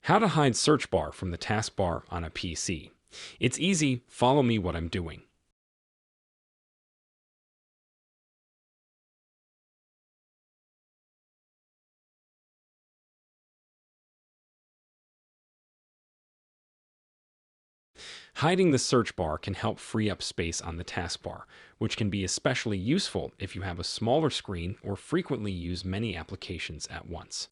How to hide search bar from the taskbar on a PC. It's easy, follow me what I'm doing. Hiding the search bar can help free up space on the taskbar, which can be especially useful if you have a smaller screen or frequently use many applications at once.